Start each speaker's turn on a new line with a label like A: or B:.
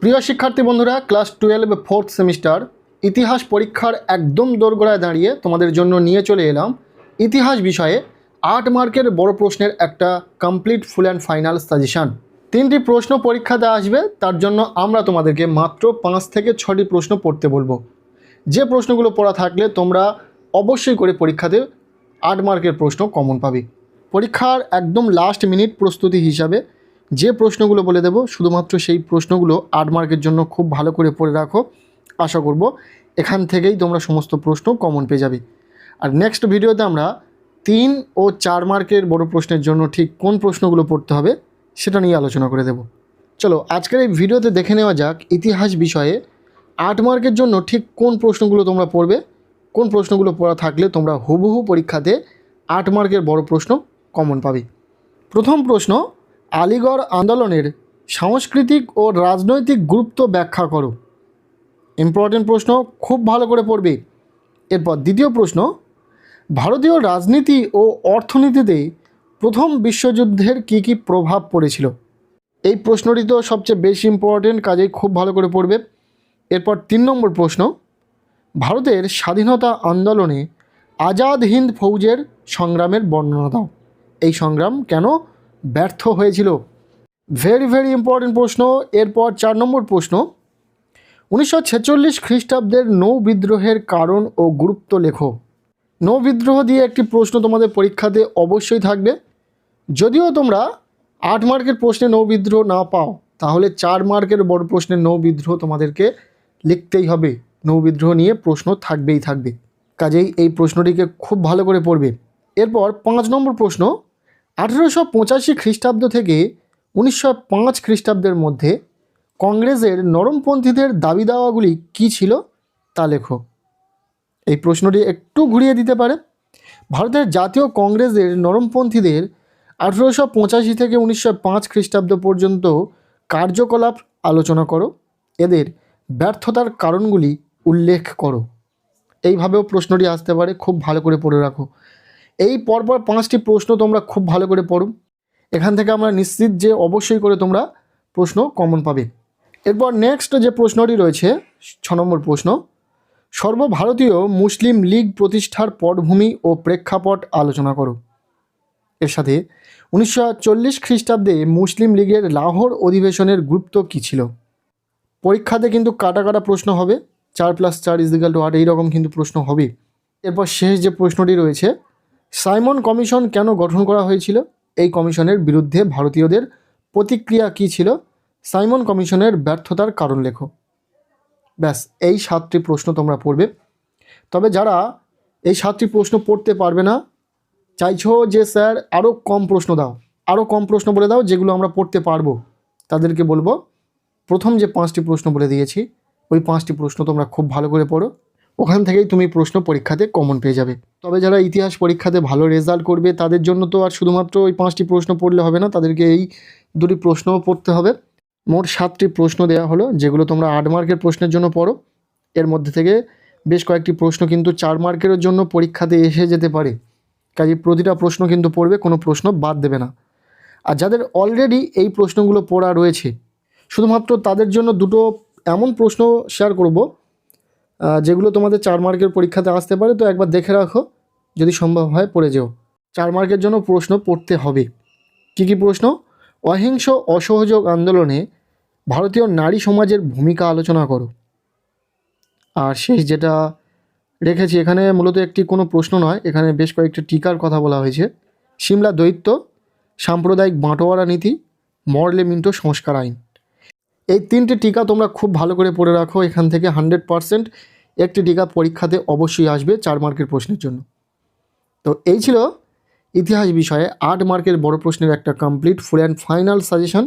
A: প্রিয় শিক্ষার্থী বন্ধুরা, ক্লাস 12 ফোর্থ সেমিস্টার ইতিহাস পরীক্ষার একদম দোরগোড়ায় দাঁড়িয়ে তোমাদের জন্য নিয়ে চলে এলাম ইতিহাস বিষয়ে 8 মার্কের বড় প্রশ্নের একটা complete full and final suggestion. 3টি প্রশ্ন পরীক্ষাতে আসবে, তার জন্য আমরা তোমাদেরকে মাত্র 5 থেকে 6টি প্রশ্ন পড়তে বলবো। যে প্রশ্নগুলো পড়া থাকলে তোমরা অবশ্যই করে পরীক্ষাতে 8 মার্কের প্রশ্ন কমন পাবে। পরীক্ষার একদম লাস্ট মিনিট প্রস্তুতি হিসাবে যে প্রশ্নগুলো বলে দেব, শুধুমাত্র সেই প্রশ্নগুলো 8 মার্কের জন্য খুব ভালো করে পড়ে রাখো। আশা করব এখান থেকেই তোমরা সমস্ত প্রশ্ন কমন পেয়ে যাবে। আর নেক্সট ভিডিওতে আমরা 3 ও 4 মার্কের বড় প্রশ্নের জন্য ঠিক কোন প্রশ্নগুলো পড়তে হবে সেটা নিয়ে আলোচনা করে দেব। চলো আজকের এই ভিডিওতে দেখে নেওয়া যাক ইতিহাস বিষয়ে 8 মার্কের জন্য ঠিক কোন প্রশ্নগুলো তোমরা পড়বে, কোন প্রশ্নগুলো পড়া থাকলে তোমরা হুবহু পরীক্ষাতে 8 মার্কের বড় প্রশ্ন কমন পাবে। প্রথম প্রশ্ন, আলিগড় আন্দোলনের সাংস্কৃতিক ও রাজনৈতিক গুরুত্ব ব্যাখ্যা করো। ইম্পর্টেন্ট প্রশ্ন, খুব ভালো করে পড়বে। এরপর দ্বিতীয় প্রশ্ন, ভারতীয় রাজনীতি ও অর্থনীতিতে প্রথম বিশ্বযুদ্ধের কী কী প্রভাব পড়েছিল। এই প্রশ্নটি তো সবচেয়ে বেশি ইম্পর্টেন্ট, কাজেই খুব ভালো করে পড়বে। এরপর 3 নম্বর প্রশ্ন, ভারতের স্বাধীনতা আন্দোলনে আজাদ হিন্দ ফৌজের সংগ্রামের বর্ণনা দাও। এই সংগ্রাম কেন ব্যর্থ হয়েছিল। ভেরি ইম্পর্টেন্ট প্রশ্ন। এরপর 4 নম্বর প্রশ্ন, 1946 খ্রিস্টাব্দের নৌ বিদ্রোহের কারণ ও গুরুত্ব লেখো। নৌ বিদ্রোহ দিয়ে একটি প্রশ্ন তোমাদের পরীক্ষাতে অবশ্যই থাকবে। যদিও তোমরা 8 মার্কের প্রশ্নে নৌ বিদ্রোহ না পাও, তাহলে 4 মার্কের বড় প্রশ্নের নৌ বিদ্রোহ তোমাদেরকে লিখতেই হবে। নৌ বিদ্রোহ নিয়ে প্রশ্ন থাকবেই থাকবে, কাজেই এই প্রশ্নটিকে খুব ভালো করে পড়বে। এরপর 5 নম্বর প্রশ্ন, 1885 খ্রিস্টাব্দ থেকে 1905 খ্রিস্টাব্দের মধ্যে কংগ্রেসের নরমপন্থীদের দাবি দাওয়াগুলি কী ছিল তা লেখো। এই প্রশ্নটি একটু ঘুরিয়ে দিতে পারে। ভারতের জাতীয় কংগ্রেসের নরমপন্থীদের 1885 থেকে 1905 খ্রিস্টাব্দ পর্যন্ত কার্যকলাপ আলোচনা করো, এদের ব্যর্থতার কারণগুলি উল্লেখ করো। এইভাবেও প্রশ্নটি আসতে পারে, খুব ভালো করে পড়ে রাখো। এই পরপর 5টি প্রশ্ন তোমরা খুব ভালো করে পড়ো। এখান থেকে আমরা নিশ্চিত যে অবশ্যই করে তোমরা প্রশ্ন কমন পাবে। এরপর নেক্সট যে প্রশ্নটি রয়েছে 6 নম্বর প্রশ্ন, সর্বভারতীয় মুসলিম লীগ প্রতিষ্ঠার পটভূমি ও প্রেক্ষাপট আলোচনা করো। এর সাথে 1940 খ্রিস্টাব্দে মুসলিম লীগের লাহোর অধিবেশনের গুরুত্ব কী ছিল। পরীক্ষাতে কিন্তু কাটা প্রশ্ন হবে, 4 + 4 = 8 এইরকম কিন্তু প্রশ্ন হবে। এরপর শেষ যে প্রশ্নটি রয়েছে, সাইমন কমিশন কেন গঠন করা হয়েছিল, এই কমিশনের বিরুদ্ধে ভারতীয়দের প্রতিক্রিয়া কী ছিল, সাইমন কমিশনের ব্যর্থতার কারণ লেখো। ব্যাস, এই 7টি প্রশ্ন তোমরা পড়বে। তবে যারা এই 7টি প্রশ্ন পড়তে পারবে না, চাইছো যে স্যার আরও কম প্রশ্ন দাও, আরও কম প্রশ্ন বলে দাও যেগুলো আমরা পড়তে পারবো, তাদেরকে বলবো প্রথম যে 5টি প্রশ্ন বলে দিয়েছি ওই 5টি প্রশ্ন তোমরা খুব ভালো করে পড়ো, ওখান থেকেই তুমি প্রশ্ন পরীক্ষাতে কমন পেয়ে যাবে। তবে যারা ইতিহাস পরীক্ষাতে ভালো রেজাল্ট করবে তাদের জন্য তো আর শুধুমাত্র ওই 5টি প্রশ্ন পড়লে হবে না, তাদেরকে এই 2টি প্রশ্নও পড়তে হবে। মোট 7টি প্রশ্ন দেওয়া হলো, যেগুলো তোমরা 8 মার্কের প্রশ্নের জন্য পড়ো। এর মধ্যে থেকে বেশ কয়েকটি প্রশ্ন কিন্তু 4 মার্কের জন্য পরীক্ষাতে এসে যেতে পারে, কাজে প্রতিটা প্রশ্ন কিন্তু পড়বে, কোনো প্রশ্ন বাদ দেবে না। আর যাদের অলরেডি এই প্রশ্নগুলো পড়া রয়েছে, শুধুমাত্র তাদের জন্য 2টো এমন প্রশ্ন শেয়ার করব যেগুলো তোমাদের 4 মার্কের পরীক্ষাতে আসতে পারে। তো একবার দেখে রাখো, যদি সম্ভব হয় পড়ে যেও। 4 মার্কের জন্য প্রশ্ন পড়তে হবে। কী কী প্রশ্ন? অহিংস অসহযোগ আন্দোলনে ভারতীয় নারী সমাজের ভূমিকা আলোচনা করো। আর শেষ যেটা রেখেছি এখানে মূলত একটি কোনো প্রশ্ন নয়, এখানে বেশ কয়েকটি টিকার কথা বলা হয়েছে। সিমলা দ্বৈত, সাম্প্রদায়িক বাঁটোয়ারা নীতি, মরলে মিন্টো সংস্কার আইন। এই 3টি টিকা তোমরা খুব ভালো করে পড়ে রাখো। এখান থেকে 100% একটি টিকা পরীক্ষাতে অবশ্যই আসবে 4 মার্কের প্রশ্নের জন্য। তো এই ছিল ইতিহাস বিষয়ে 8 মার্কের বড় প্রশ্নের একটা complete full and final suggestion.